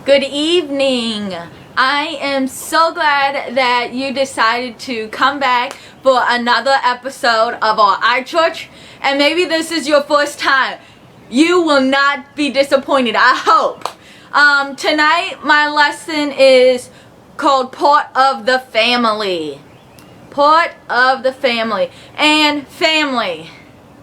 Good evening. I am so glad that you decided to come back for another episode of our iChurch, and maybe this is your first time. You will not be disappointed, I hope. Tonight my lesson is called Part of the Family. Part of the Family. And family.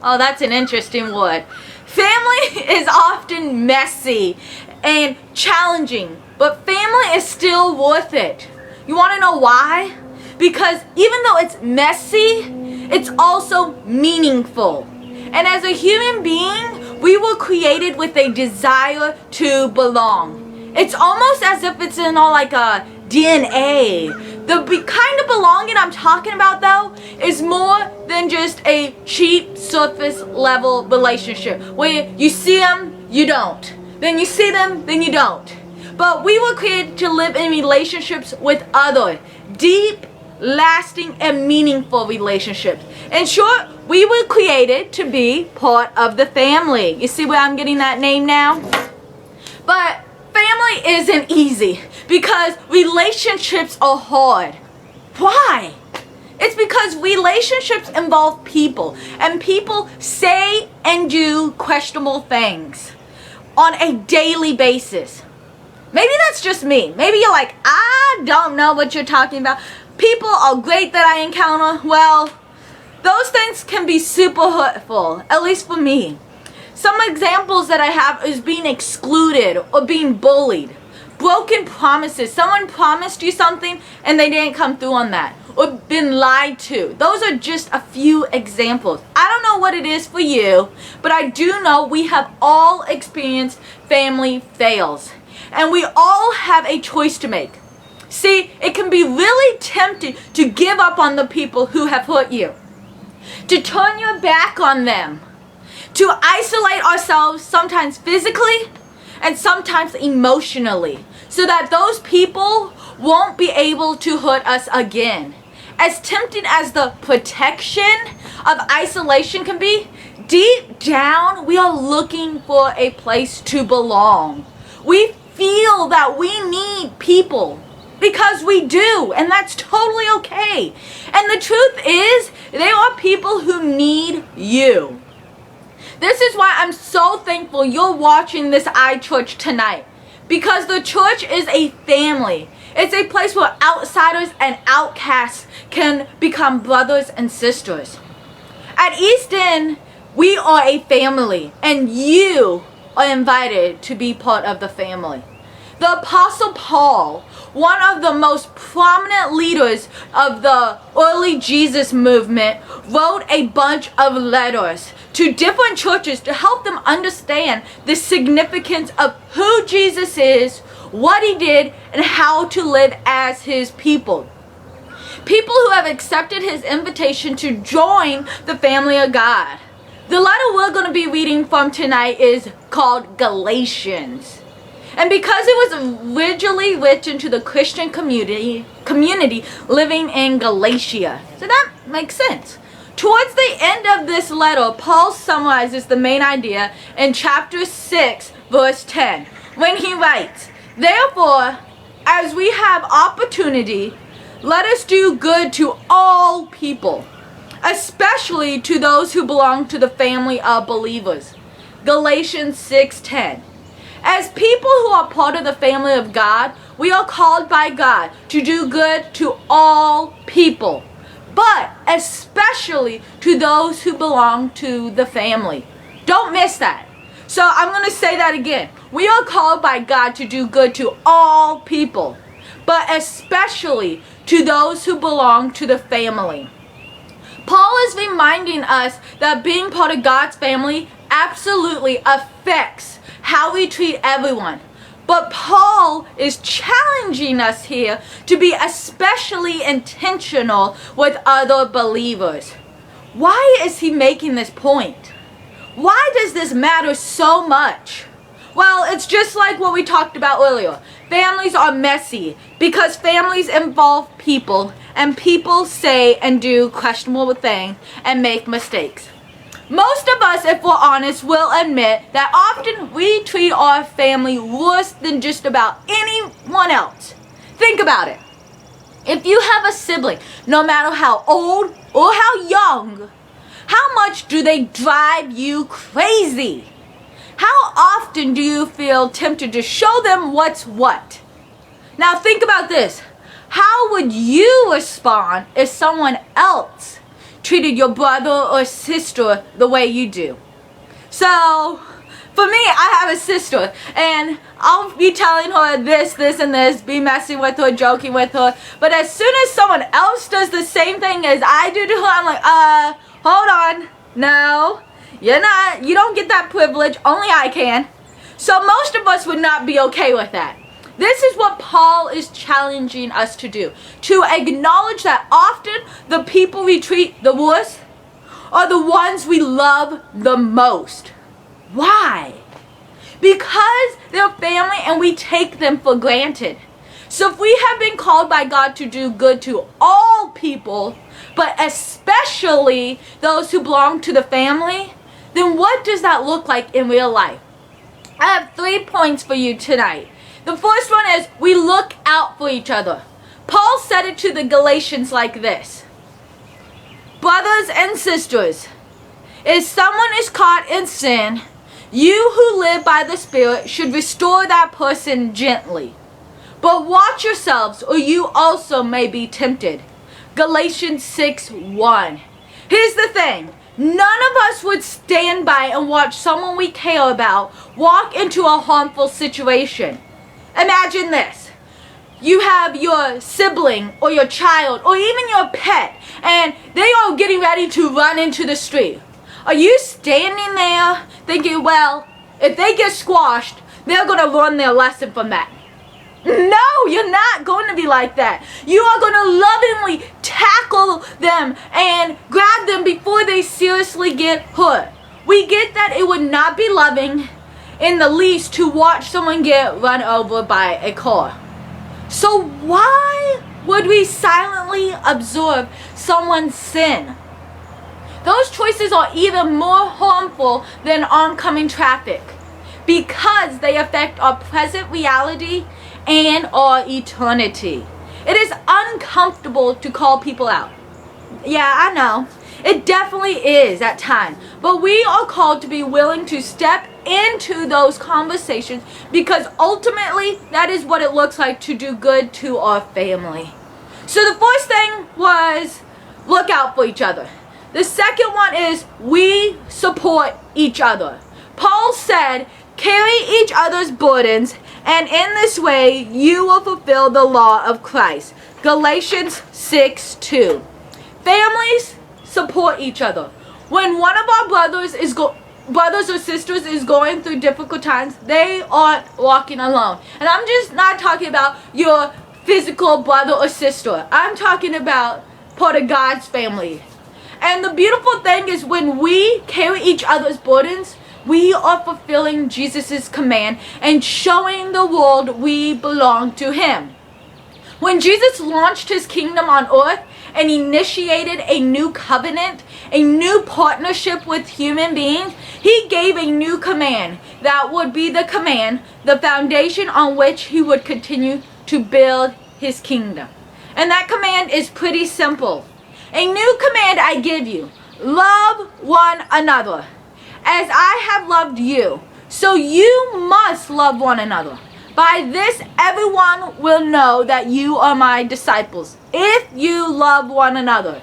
Oh, that's an interesting word. Family is often messy and challenging, but family is still worth it. You want to know why? Because even though it's messy, it's also meaningful. And as a human being, we were created with a desire to belong. It's almost as if it's in all like a DNA. The kind of belonging I'm talking about, though, is more than just a cheap surface level relationship where you see them, you don't. Then you see them, then you don't. But we were created to live in relationships with others. Deep, lasting, and meaningful relationships. In short, we were created to be part of the family. You see where I'm getting that name now? But family isn't easy because relationships are hard. Why? It's because relationships involve people, and people say and do questionable things on a daily basis. Maybe that's just me. Maybe you're like, I don't know what you're talking about. People are great that I encounter. Well, those things can be super hurtful, at least for me. Some examples that I have is being excluded or being bullied. Broken promises. Someone promised you something and they didn't come through on that. Or been lied to. Those are just a few examples. I don't know what it is for you, but I do know we have all experienced family fails. And we all have a choice to make. See, it can be really tempting to give up on the people who have hurt you. To turn your back on them. To isolate ourselves sometimes physically and sometimes emotionally. So that those people won't be able to hurt us again. As tempting as the protection of isolation can be, deep down we are looking for a place to belong. We feel that we need people because we do, and that's totally okay. And the truth is, there are people who need you. This is why I'm so thankful you're watching this iChurch tonight. Because the church is a family. It's a place where outsiders and outcasts can become brothers and sisters. At East End, we are a family, and you are invited to be part of the family. The Apostle Paul, one of the most prominent leaders of the early Jesus movement, wrote a bunch of letters to different churches to help them understand the significance of who Jesus is, what he did, and how to live as his people. People who have accepted his invitation to join the family of God. The letter we're going to be reading from tonight is called Galatians. And because it was originally written to the Christian community living in Galatia. So that makes sense. Towards the end of this letter, Paul summarizes the main idea in chapter 6, verse 10, when he writes, "Therefore, as we have opportunity, let us do good to all people, especially to those who belong to the family of believers." Galatians 6:10. As people who are part of the family of God, we are called by God to do good to all people, but especially to those who belong to the family. Don't miss that. So I'm going to say that again. We are called by God to do good to all people, but especially to those who belong to the family. Paul is reminding us that being part of God's family absolutely affects how we treat everyone. But Paul is challenging us here to be especially intentional with other believers. Why is he making this point? Why does this matter so much? Well, it's just like what we talked about earlier. Families are messy because families involve people, and people say and do questionable things and make mistakes. Most of us, if we're honest, will admit that often we treat our family worse than just about anyone else. Think about it. If you have a sibling, no matter how old or how young, how much do they drive you crazy? How often do you feel tempted to show them what's what? Now think about this. How would you respond if someone else treated your brother or sister the way you do? So, for me, I have a sister, and I'll be telling her this, and this, be messing with her, joking with her, but as soon as someone else does the same thing as I do to her, I'm like, hold on, no, you don't get that privilege, only I can. So most of us would not be okay with that. This is what Paul is challenging us to do, to acknowledge that often the people we treat the worst are the ones we love the most. Why? Because they're family and we take them for granted. So if we have been called by God to do good to all people, but especially those who belong to the family, then what does that look like in real life? I have 3 points for you tonight. The first one is we look out for each other. Paul said it to the Galatians like this. Brothers and sisters, if someone is caught in sin, you who live by the Spirit should restore that person gently. But watch yourselves, or you also may be tempted. Galatians 6:1. Here's the thing. None of us would stand by and watch someone we care about walk into a harmful situation. Imagine this. You have your sibling or your child or even your pet, and they are getting ready to run into the street. Are you standing there thinking, well, if they get squashed, they're going to learn their lesson from that? No, you're not going to be like that. You are going to lovingly tackle them and grab them before they seriously get hurt. We get that it would not be loving in the least to watch someone get run over by a car. So why would we silently observe someone's sin? Those choices are even more harmful than oncoming traffic because they affect our present reality and our eternity. It is uncomfortable to call people out. Yeah, I know. It definitely is at times. But we are called to be willing to step into those conversations because ultimately that is what it looks like to do good to our family. So the first thing was look out for each other. The second one is we support each other. Paul said, carry each other's burdens, and in this way you will fulfill the law of Christ. Galatians 6:2. Families support each other. When one of our brothers or sisters is going through difficult times, they aren't walking alone. And I'm just not talking about your physical brother or sister. I'm talking about part of God's family. And the beautiful thing is when we carry each other's burdens, we are fulfilling Jesus' command and showing the world we belong to Him. When Jesus launched His kingdom on earth and initiated a new covenant, a new partnership with human beings, He gave a new command that would be the command, the foundation on which He would continue to build His kingdom. And that command is pretty simple. A new command I give you, love one another. As I have loved you, so you must love one another. By this everyone will know that you are my disciples, if you love one another.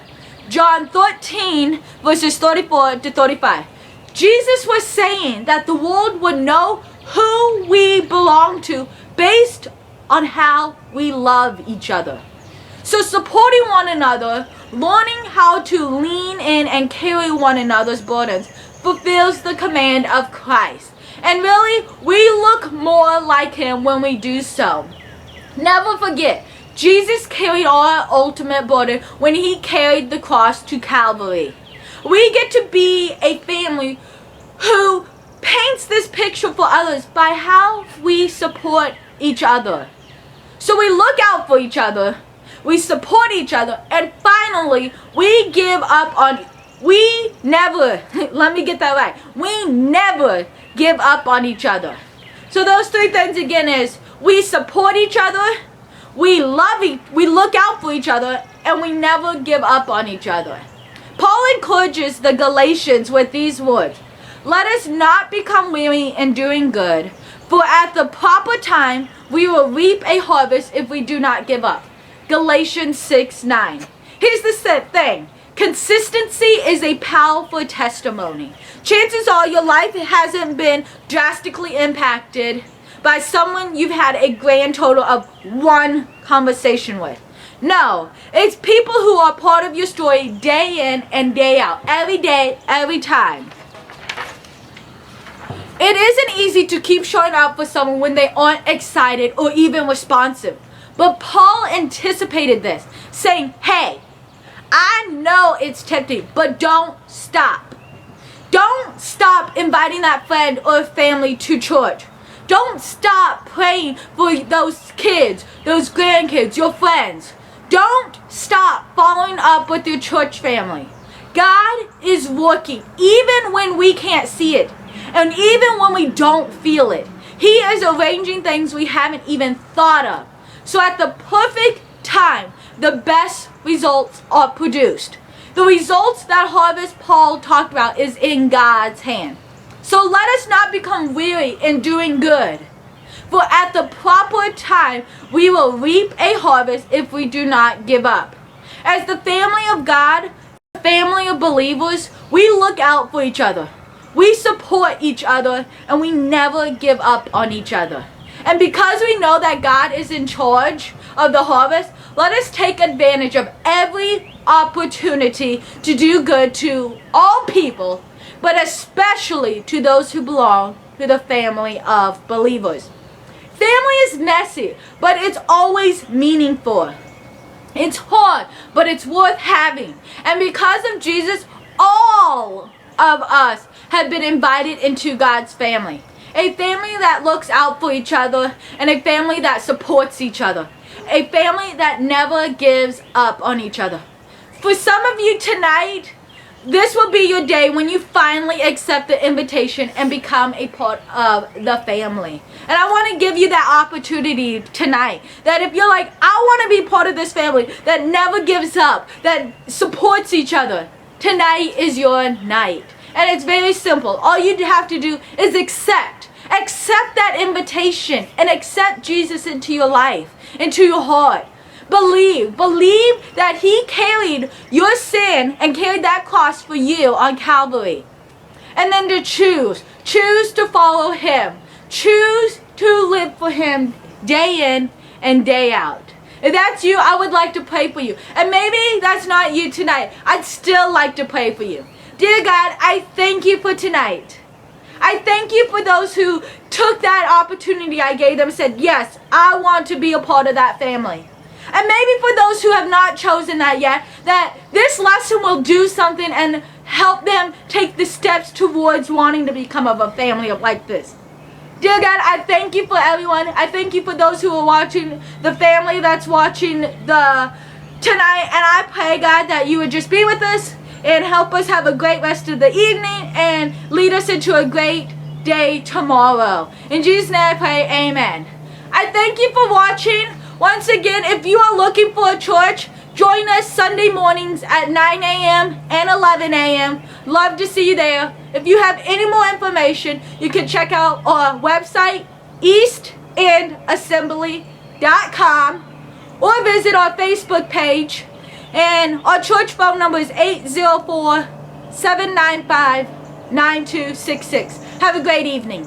John 13, verses 34 to 35. Jesus was saying that the world would know who we belong to based on how we love each other. So supporting one another, learning how to lean in and carry one another's burdens, fulfills the command of Christ. And really, we look more like Him when we do so. Never forget, Jesus carried our ultimate burden when He carried the cross to Calvary. We get to be a family who paints this picture for others by how we support each other. So we look out for each other, we support each other, and finally, we give up on we never, let me get that right, we never give up on each other. So those three things again is, we support each other, we look out for each other, and we never give up on each other. Paul encourages the Galatians with these words: let us not become weary in doing good, for at the proper time we will reap a harvest if we do not give up. Galatians 6:9. Here's the thing. Consistency is a powerful testimony. Chances are your life hasn't been drastically impacted by someone you've had a grand total of one conversation with. No, it's people who are part of your story day in and day out, every day, every time. It isn't easy to keep showing up for someone when they aren't excited or even responsive. But Paul anticipated this, saying, hey, I know it's tempting, but don't stop. Don't stop inviting that friend or family to church. Don't stop praying for those kids, those grandkids, your friends. Don't stop following up with your church family. God is working even when we can't see it. And even when we don't feel it, He is arranging things we haven't even thought of. So at the perfect time, the best results are produced. The results that harvest Paul talked about is in God's hand. So let us not become weary in doing good. For at the proper time, we will reap a harvest if we do not give up. As the family of God, the family of believers, we look out for each other. We support each other, and we never give up on each other. And because we know that God is in charge of the harvest, let us take advantage of every opportunity to do good to all people, but especially to those who belong to the family of believers. Family is messy, but it's always meaningful. It's hard, but it's worth having. And because of Jesus, all of us have been invited into God's family. A family that looks out for each other, and a family that supports each other. A family that never gives up on each other. For some of you tonight, this will be your day when you finally accept the invitation and become a part of the family. And I want to give you that opportunity tonight. That if you're like, I want to be part of this family that never gives up, that supports each other, tonight is your night. And it's very simple. All you have to do is accept that invitation and accept Jesus into your life, into your heart. Believe that He carried your sin and carried that cross for you on Calvary. And then to choose to follow Him. Choose to live for Him day in and day out. If that's you, I would like to pray for you. And maybe that's not you tonight. I'd still like to pray for you. Dear God, I thank You for tonight. I thank You for those who took that opportunity I gave them and said, yes, I want to be a part of that family. And maybe for those who have not chosen that yet, that this lesson will do something and help them take the steps towards wanting to become of a family like this. Dear God, I thank You for everyone. I thank You for those who are watching, the family that's watching tonight. And I pray, God, that You would just be with us and help us have a great rest of the evening and lead us into a great day tomorrow. In Jesus' name I pray, amen. I thank you for watching. Once again, if you are looking for a church, join us Sunday mornings at 9 a.m. and 11 a.m. Love to see you there. If you have any more information, you can check out our website, eastendassembly.com, or visit our Facebook page. And our church phone number is 804-795-9266. Have a great evening.